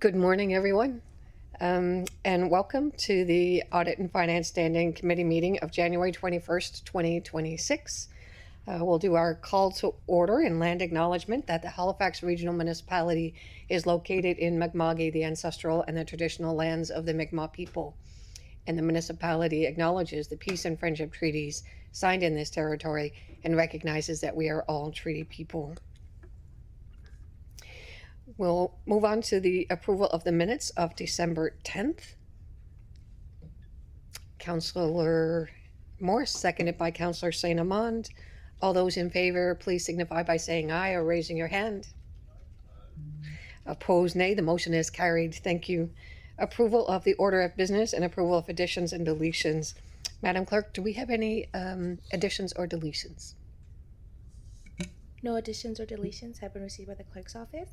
Good morning, everyone, and welcome to the Audit and Finance Standing Committee meeting of January 21st, 2026. We'll do our call to order and land acknowledgement that the Halifax Regional Municipality is located in Mi'kma'ki, the ancestral and the traditional lands of the Mi'kmaq people. And the municipality acknowledges the peace and friendship treaties signed in this territory and recognizes that we are all treaty people. We'll move on to the approval of the minutes of December 10th. Councillor Morse, seconded by Councillor St. Amand. All those in favor, please signify by saying aye or raising your hand. Opposed, nay. The motion is carried. Thank you. Approval of the order of business and approval of additions and deletions. Madam Clerk, do we have any additions or deletions? No additions or deletions have been received by the clerk's office.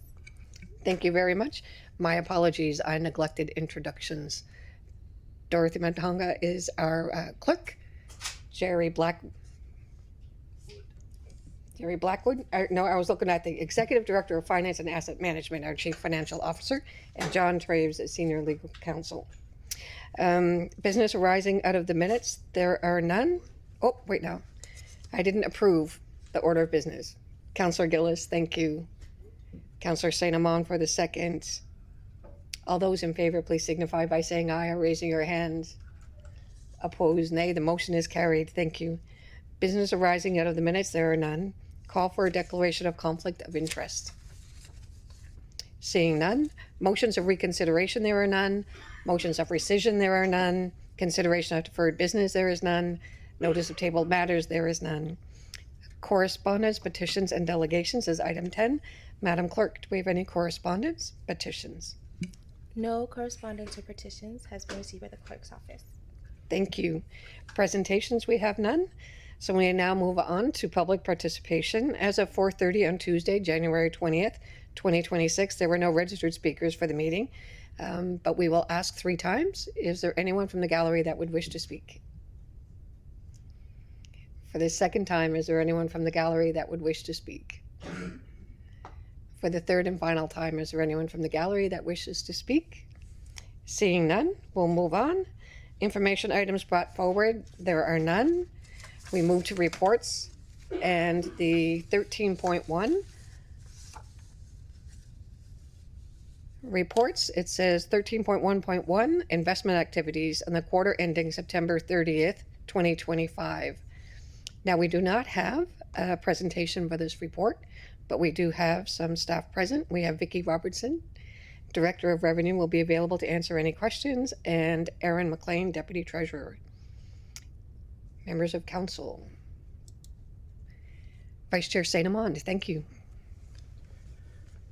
Thank you very much. My apologies, I neglected introductions. Dorothy Mantonga is our clerk. Jerry Blackwood. No, I was looking at the Executive Director of Finance and Asset Management, our Chief Financial Officer, and John Traves, Senior Legal Counsel. Business arising out of the minutes, there are none. Oh, wait, no. I didn't approve the order of business. Councillor Gillis, thank you. Councillor St. Amand for the second. All those in favor, please signify by saying aye or raising your hand. Opposed, nay. The motion is carried. Thank you. Business arising out of the minutes, there are none. Call for a declaration of conflict of interest. Seeing none. Motions of reconsideration, there are none. Motions of rescission, there are none. Consideration of deferred business, there is none. Notice of tabled matters, there is none. Correspondence, petitions, and delegations is item 10. Madam Clerk, do we have any correspondence, petitions? No correspondence or petitions has been received by the clerk's office. Thank you. Presentations, we have none. So we now move on to public participation. As of 4:30 on Tuesday, January 20th, 2026, there were no registered speakers for the meeting, but we will ask 3 times. Is there anyone from the gallery that would wish to speak? For the second time, is there anyone from the gallery that would wish to speak? For the third and final time, is there anyone from the gallery that wishes to speak? Seeing none, we'll move on. Information items brought forward, there are none. We move to reports, and the 13.1 reports, it says 13.1.1 investment activities in the quarter ending September 30th, 2025. Now, we do not have a presentation for this report, but we do have some staff present. We have Vicki Robertson, Director of Revenue, will be available to answer any questions, and Erin McLean, Deputy Treasurer. Members of Council. Vice Chair St. Amand, thank you.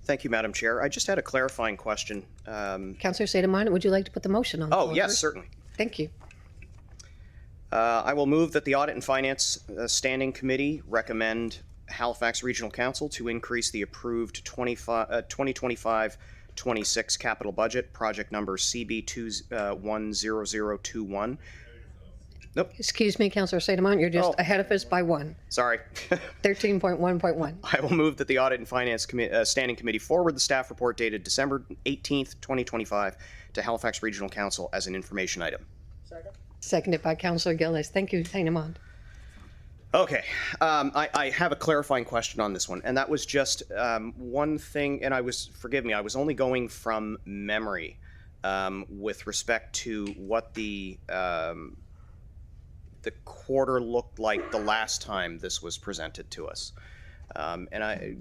Thank you, Madam Chair. I just had a clarifying question. Councillor St. Amand, would you like to put the motion on? Oh, yes, certainly. Thank you. I will move that the Audit and Finance Standing Committee recommend Halifax Regional Council to increase the approved 2025-26 capital budget, project number CB210021. Nope. Excuse me, Councillor St. Amand, you're just ahead of us by 1. Sorry. 13.1.1. I will move that the Audit and Finance Standing Committee forward the staff report dated December 18th, 2025 to Halifax Regional Council as an information item. Seconded by Councillor Gillis. Thank you, St. Amand. Okay, I have a clarifying question on this one, and that was just one thing, and forgive me, I was only going from memory with respect to what the quarter looked like the last time this was presented to us.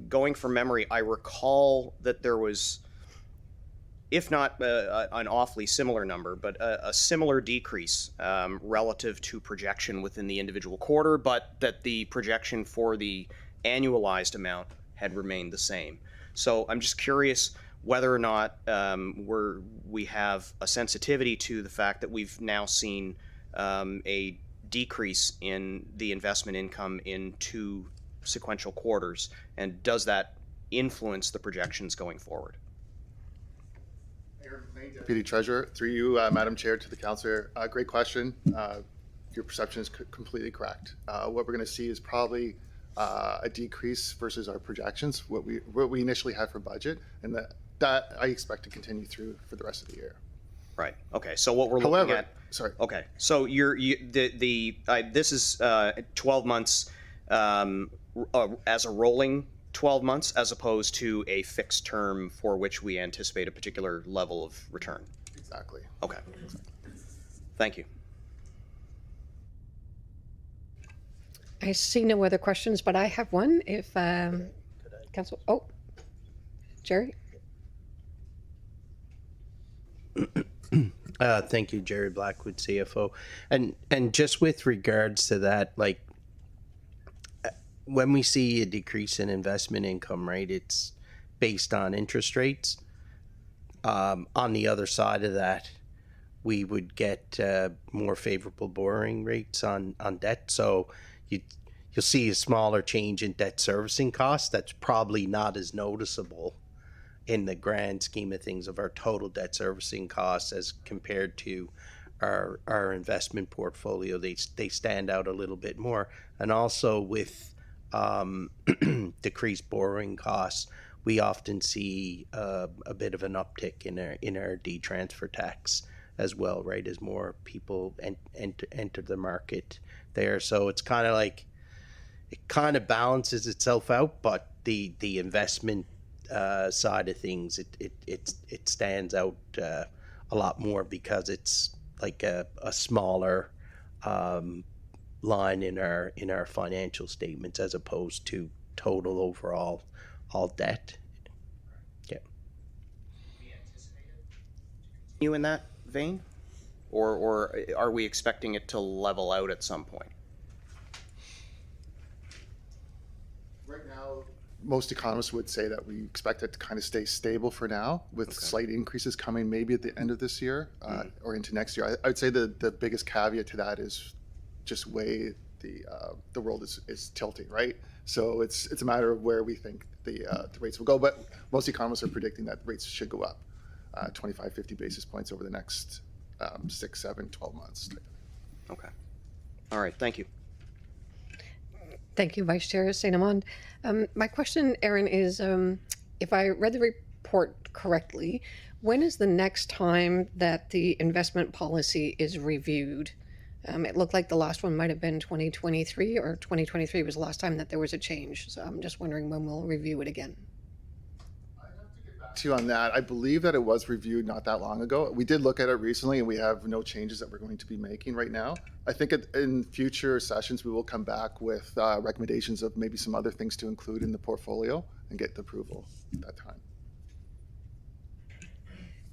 Going from memory, I recall that there was, if not an awfully similar number, but a similar decrease relative to projection within the individual quarter, but that the projection for the annualized amount had remained the same. So I'm just curious whether or not we have a sensitivity to the fact that we've now seen a decrease in the investment income in 2 sequential quarters, and does that influence the projections going forward? Deputy Treasurer, through you, Madam Chair, to the Councillor. Great question. Your perception is completely correct. What we're going to see is probably a decrease versus our projections, what we initially had for budget, and that I expect to continue through for the rest of the year. Right. Okay. So what we're looking However, at. sorry. Okay. So this is 12 months as a rolling 12 months, as opposed to a fixed term for which we anticipate a particular level of return. Exactly. Okay. Thank you. I see no other questions, but I have one. If Council, Jerry. Thank you, Jerry Blackwood, CFO. And just with regards to that, like when we see a decrease in investment income, right, it's based on interest rates. On the other side of that, we would get more favorable borrowing rates on debt. So you'll see a smaller change in debt servicing costs. That's probably not as noticeable in the grand scheme of things of our total debt servicing costs as compared to our investment portfolio. They stand out a little bit more. And also with decreased borrowing costs, we often see a bit of an uptick in our D-transfer tax as well, right, as more people enter the market there. So it's kind of like, it kind of balances itself out, but the investment side of things, it stands out a lot more because it's like a smaller line in our financial statements as opposed to total overall all debt. Yeah. You in that vein, or are we expecting it to level out at some point? Right now, most economists would say that we expect it to kind of stay stable for now, with slight increases coming maybe at the end of this year or into next year. I would say the biggest caveat to that is just way the world is tilting, right? So it's a matter of where we think the rates will go. But most economists are predicting that rates should go up 25, 50 basis points over the next 6, 7, 12 months. Okay. All right. Thank you. Thank you, Vice Chair St. Amand. My question, Aaron, is if I read the report correctly, when is the next time that the investment policy is reviewed? It looked like the last one might have been 2023, or 2023 was the last time that there was a change. So I'm just wondering when we'll review it again. To you on that, I believe that it was reviewed not that long ago. We did look at it recently, and we have no changes that we're going to be making right now. I think in future sessions, we will come back with recommendations of maybe some other things to include in the portfolio and get the approval at that time.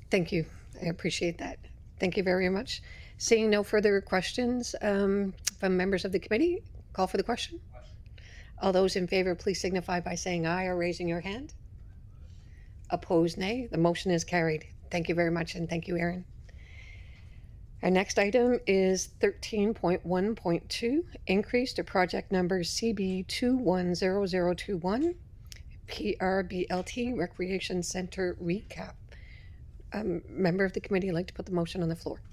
Thank you. I appreciate that. Thank you very much. Seeing no further questions from members of the committee, call for the question. All those in favor, please signify by saying aye or raising your hand. Opposed, nay. The motion is carried. Thank you very much, and thank you, Aaron. Our next item is 13.1.2, increase to project number CB210021, PRBLT Recreation Center recap. Member of the committee would like to put the motion on the floor.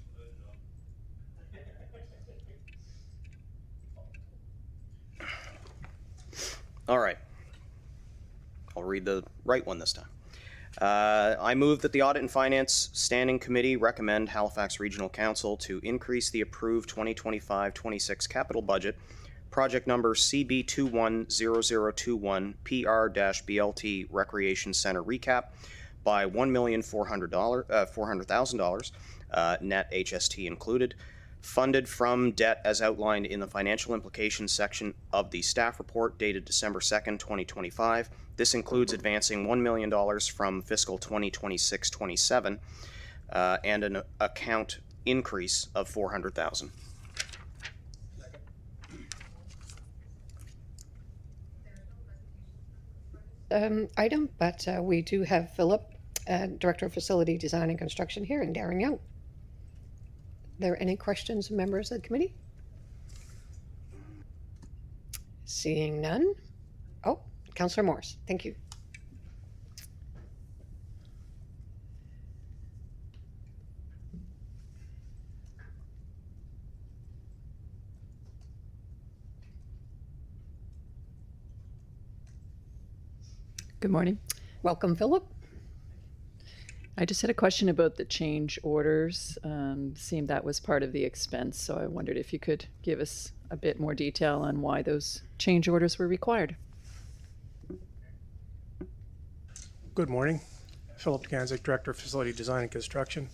All right. I'll read the right one this time. I move that the Audit and Finance Standing Committee recommend Halifax Regional Council to increase the approved 2025-26 capital budget, project number CB210021 PR-BLT Recreation Center recap, by $1,400,000, net HST included, funded from debt as outlined in the financial implications section of the staff report dated December 2nd, 2025. This includes advancing $1 million from fiscal 2026-27 and an account increase of $400,000. Item, but we do have Philip, Director of Facility Design and Construction here, and Darren Young. Are there any questions, members of the committee? Seeing none. Oh, Councillor Morris, thank you. Good morning. Welcome, Philip. I just had a question about the change orders. Seemed that was part of the expense, so I wondered if you could give us a bit more detail on why those change orders were required. Good morning. Philip Ganzik, Director of Facility Design and Construction.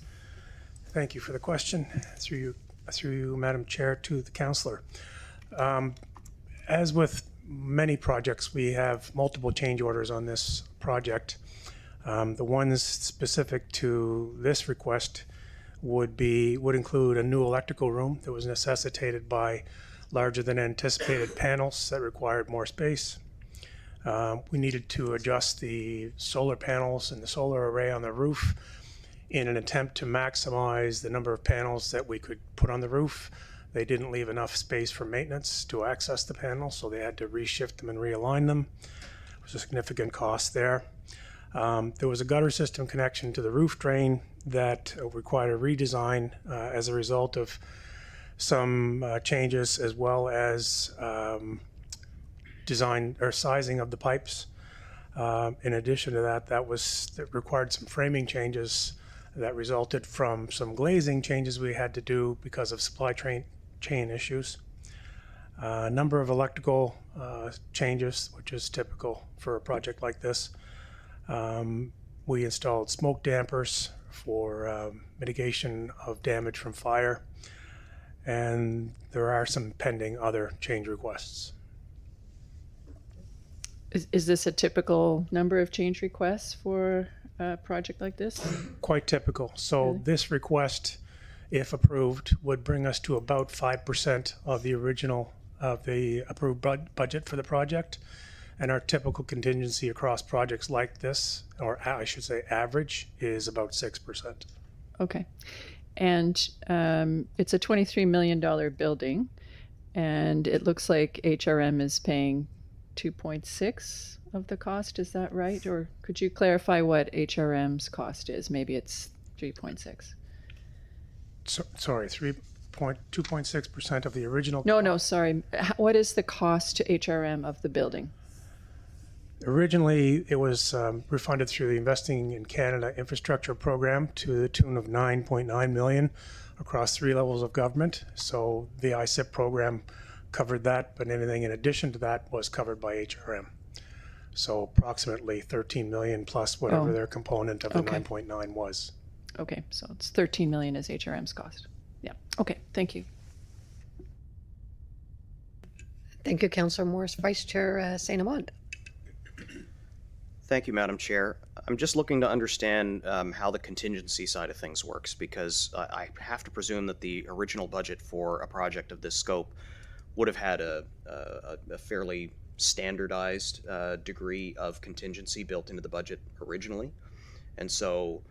Thank you for the question. Through you, Madam Chair, to the Councillor. As with many projects, we have multiple change orders on this project. The ones specific to this request would include a new electrical room that was necessitated by larger than anticipated panels that required more space. We needed to adjust the solar panels and the solar array on the roof in an attempt to maximize the number of panels that we could put on the roof. They didn't leave enough space for maintenance to access the panels, so they had to reshift them and realign them. It was a significant cost there. There was a gutter system connection to the roof drain that required a redesign as a result of some changes, as well as design or sizing of the pipes. In addition to that, that required some framing changes that resulted from some glazing changes we had to do because of supply chain issues. A number of electrical changes, which is typical for a project like this. We installed smoke dampers for mitigation of damage from fire, and there are some pending other change requests. Is this a typical number of change requests for a project like this? Quite typical. So Really? this request, if approved, would bring us to about 5% of the approved budget for the project. And our typical contingency across projects like this, or I should say average, is about 6%. Okay. And it's a $23 million building, and it looks like HRM is paying 2.6 of the cost. Is that right? Or could you clarify what HRM's cost is? Maybe it's 3.6. Sorry, 2.6% of the original. No, sorry. What is the cost to HRM of the building? Originally, it was refunded through the Investing in Canada infrastructure program to the tune of $9.9 million across 3 levels of government. So the ISIP program covered that, but anything in addition to that was covered by HRM. So approximately 13 million plus whatever their component of the 9.9 was. Okay, so it's 13 million is HRM's cost. Yeah. Okay, thank you. Thank you, Councillor Morris. Vice Chair St. Amand. Thank you, Madam Chair. I'm just looking to understand how the contingency side of things works, because I have to presume that the original budget for a project of this scope would have had a fairly standardized degree of contingency built into the budget originally. And so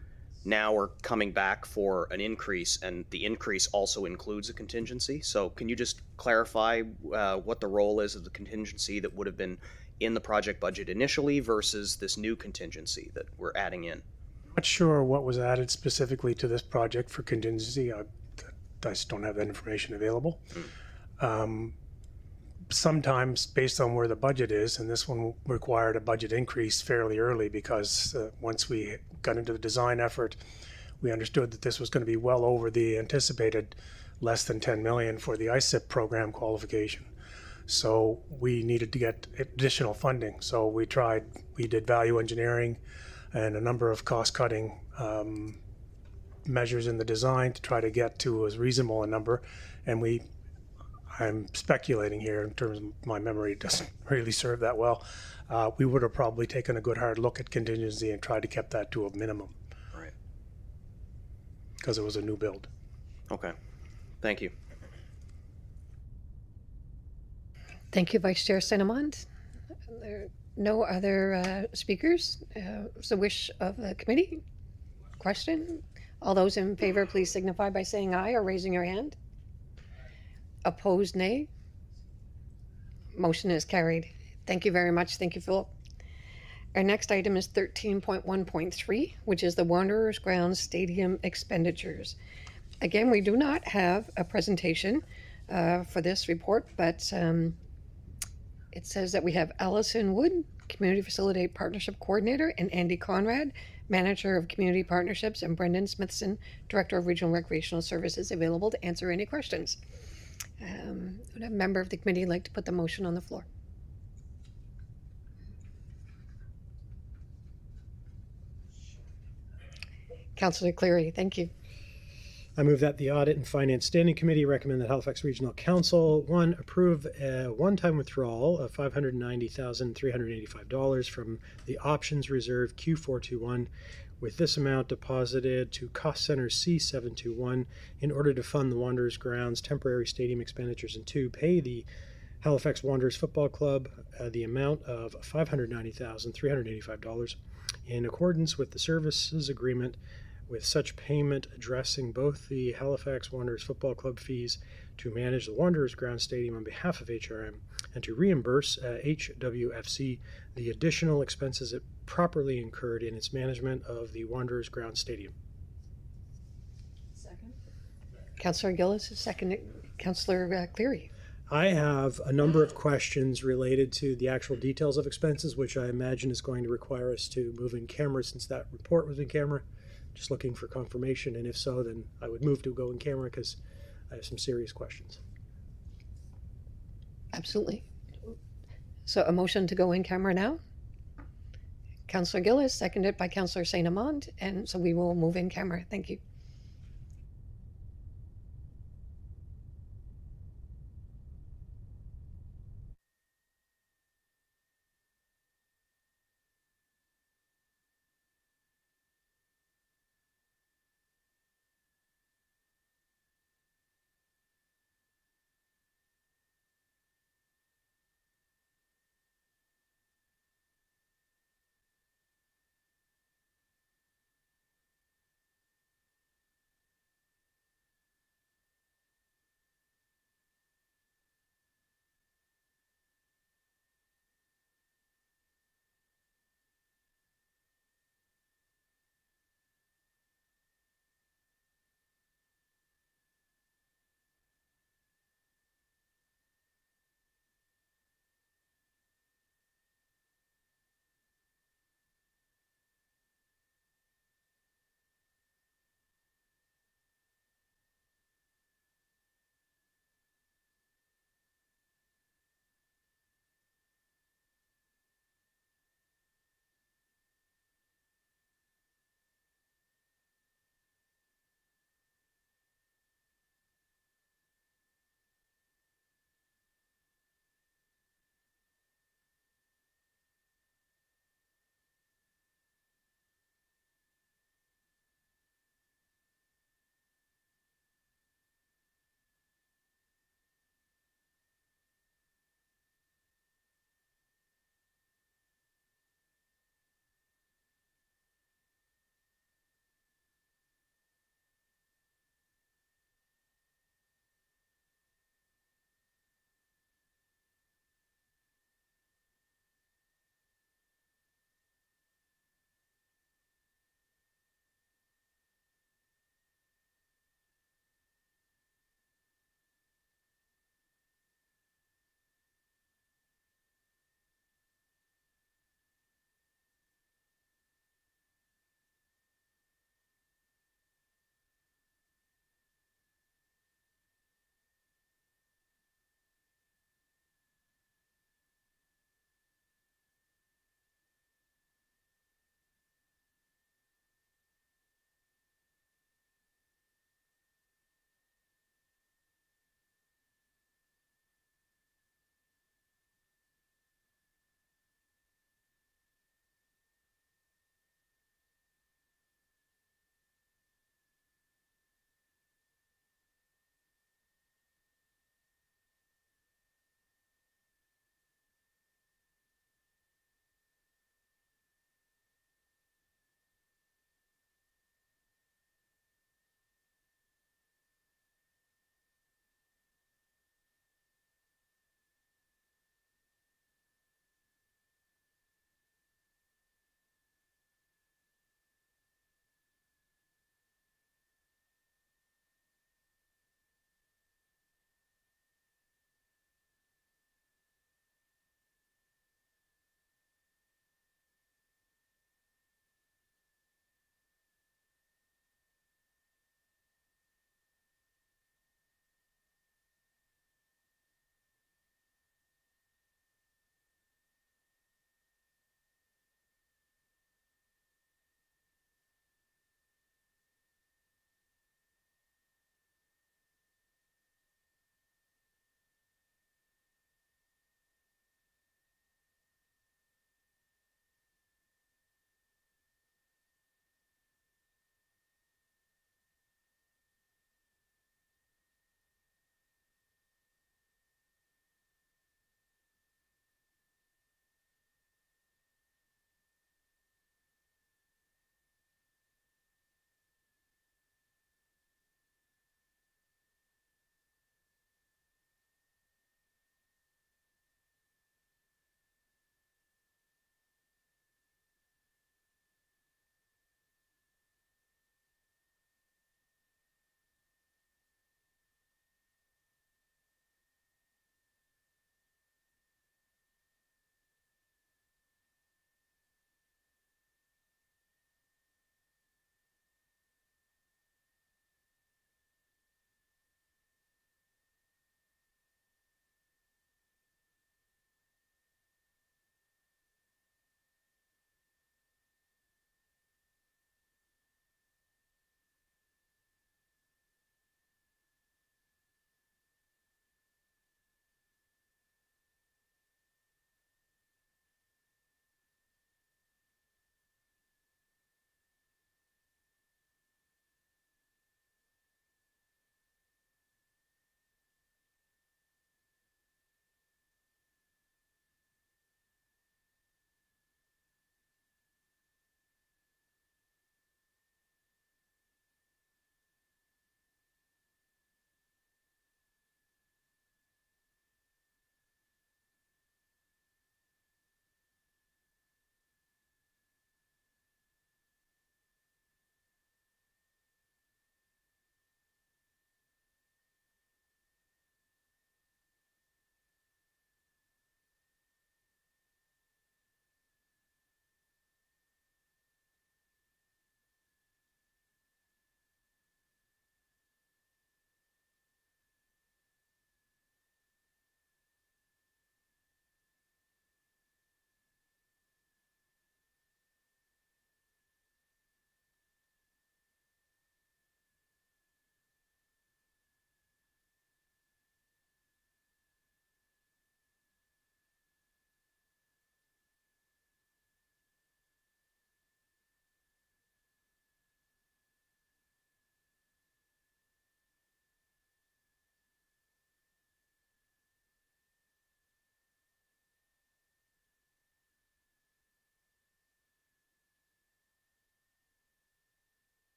now we're coming back for an increase, and the increase also includes a contingency. So can you just clarify what the role is of the contingency that would have been in the project budget initially versus this new contingency that we're adding in? Not sure what was added specifically to this project for contingency. I just don't have that information available. Sometimes based on where the budget is, and this one required a budget increase fairly early because once we got into the design effort, we understood that this was going to be well over the anticipated less than 10 million for the ISIP program qualification. So we needed to get additional funding. So we did value engineering and a number of cost-cutting measures in the design to try to get to as reasonable a number. And I'm speculating here in terms of my memory doesn't really serve that well. We would have probably taken a good hard look at contingency and tried to keep that to a minimum. Right. Because it was a new build. Okay. Thank you. Thank you, Vice Chair St. Amand. There are no other speakers. It's the wish of the committee. Question? All those in favor, please signify by saying aye or raising your hand. Opposed, nay. Motion is carried. Thank you very much. Thank you, Philip. Our next item is 13.1.3, which is the Wanderers Grounds Stadium expenditures. Again, we do not have a presentation for this report, but it says that we have Allison Wood, Community Facility Partnership Coordinator, and Andy Conrad, Manager of Community Partnerships, and Brendan Smithson, Director of Regional Recreational Services, available to answer any questions. Would a member of the committee like to put the motion on the floor? Councillor Cleary, thank you. I move that the Audit and Finance Standing Committee recommend that Halifax Regional Council, one, approve a one-time withdrawal of $590,385 from the Options Reserve Q421, with this amount deposited to Cost Center C721 in order to fund the Wanderers Grounds temporary stadium expenditures, and two, pay the Halifax Wanderers Football Club the amount of $590,385 in accordance with the services agreement, with such payment addressing both the Halifax Wanderers Football Club fees to manage the Wanderers Ground Stadium on behalf of HRM, and to reimburse HWFC the additional expenses it properly incurred in its management of the Wanderers Ground Stadium. Second. Councillor Gillis is second. Councillor Cleary. I have a number of questions related to the actual details of expenses, which I imagine is going to require us to move in camera, since that report was in camera. Just looking for confirmation, and if so, then I would move to go in camera because I have some serious questions. Absolutely. So a motion to go in camera now? Councillor Gillis, seconded by Councillor St. Amand, and so we will move in camera. Thank you.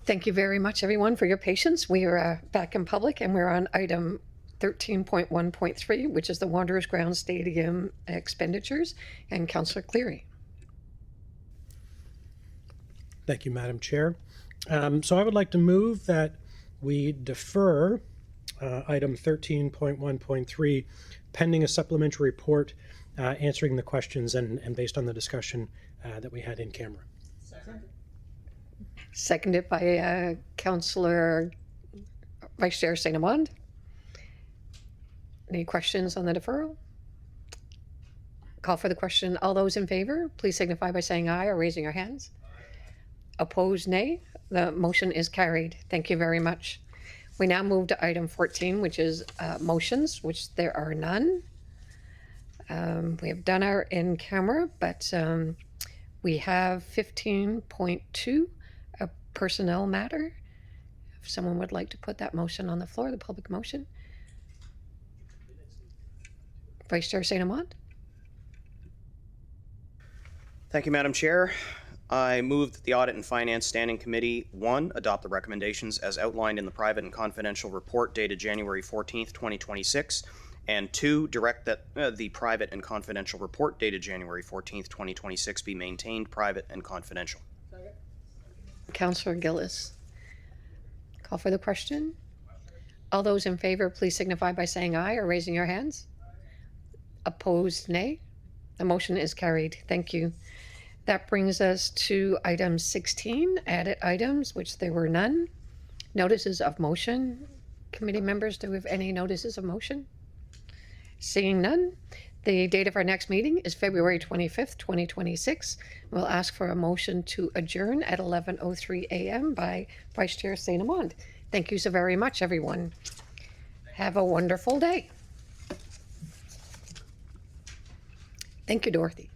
Thank you very much, everyone, for your patience. We are back in public, and we're on item 13.1.3, which is the Wanderers Ground Stadium expenditures, and Councillor Cleary. Thank you, Madam Chair. So I would like to move that we defer item 13.1.3 pending a supplementary report answering the questions and based on the discussion that we had in camera. Seconded by Councillor Vice Chair St. Amand. Any questions on the deferral? Call for the question. All those in favor, please signify by saying aye or raising your hands. Opposed, nay. The motion is carried. Thank you very much. We now move to item 14, which is motions, which there are none. We have done our in camera, but we have 15.2, a personnel matter. If someone would like to put that motion on the floor, the public motion. Vice Chair St. Amand. Thank you, Madam Chair. I move that the Audit and Finance Standing Committee, 1, adopt the recommendations as outlined in the private and confidential report dated January 14th, 2026, and 2, direct that the private and confidential report dated January 14th, 2026 be maintained private and confidential. Councillor Gillis. Call for the question. All those in favor, please signify by saying aye or raising your hands. Opposed, nay. The motion is carried. Thank you. That brings us to item 16, added items, which there were none. Notices of motion. Committee members, do we have any notices of motion? Seeing none, the date of our next meeting is February 25th, 2026. We'll ask for a motion to adjourn at 11:03 a.m. by Vice Chair St. Amand. Thank you so very much, everyone. Have a wonderful day. Thank you, Dorothy.